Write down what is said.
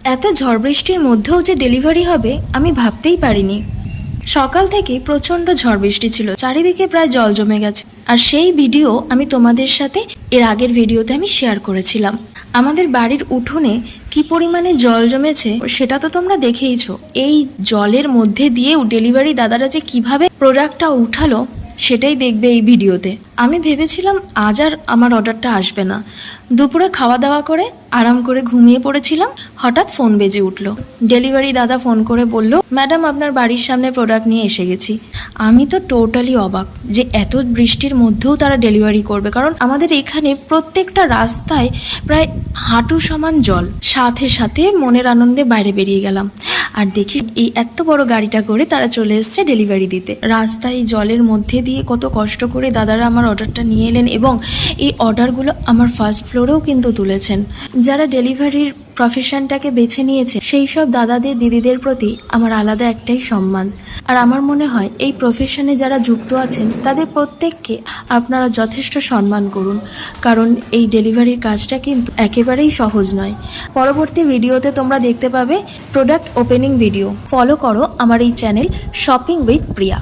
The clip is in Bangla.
এত ঝড় বৃষ্টির মধ্যেও যে ডেলিভারি হবে আমি ভাবতেই পারিনি। সকাল থেকে প্রচণ্ড ঝড় বৃষ্টি ছিল, চারিদিকে প্রায় জল জমে গেছে। আর সেই ভিডিও আমি তোমাদের সাথে এর আগের ভিডিওতে আমি শেয়ার করেছিলাম। আমাদের বাড়ির উঠোনে কি পরিমাণে জল জমেছে সেটা তো তোমরা দেখেইছো। এই জলের মধ্যে দিয়েও ডেলিভারি দাদারা যে কিভাবে প্রোডাক্টটা উঠালো সেটাই দেখবে এই ভিডিওতে। আমি ভেবেছিলাম আজ আর আমার অর্ডারটা আসবে না। দুপুরে খাওয়া দাওয়া করে আরাম করে ঘুমিয়ে পড়েছিলাম, হঠাৎ ফোন বেজে উঠলো। ডেলিভারি দাদা ফোন করে বলল, ম্যাডাম আপনার বাড়ির সামনে প্রোডাক্ট নিয়ে এসে গেছি। আমি তো টোটালি অবাক যে এত বৃষ্টির মধ্যেও তারা ডেলিভারি করবে, কারণ আমাদের এখানে প্রত্যেকটা রাস্তায় প্রায় হাঁটু সমান জল। সাথে সাথে মনের আনন্দে বাইরে বেরিয়ে গেলাম আর দেখি এই এত বড় গাড়িটা করে তারা চলে এসছে ডেলিভারি দিতে। রাস্তায় জলের মধ্যে দিয়ে কত কষ্ট করে দাদারা আমার অর্ডারটা নিয়ে এলেন এবং এই অর্ডারগুলো আমার ফার্স্ট ফ্লোরেও কিন্তু তুলেছেন। যারা ডেলিভারির প্রফেশনটাকে বেছে নিয়েছে সেই সব দাদাদের দিদিদের প্রতি আমার আলাদা একটাই সম্মান। আর আমার মনে হয় এই প্রফেশনে যারা যুক্ত আছেন তাদের প্রত্যেককে আপনারা যথেষ্ট সম্মান করুন, কারণ এই ডেলিভারির কাজটা কিন্তু একেবারেই সহজ নয়। পরবর্তী ভিডিওতে তোমরা দেখতে পাবে প্রোডাক্ট ওপেনিং ভিডিও। ফলো করো আমার এই চ্যানেল শপিং উইথ প্রিয়া।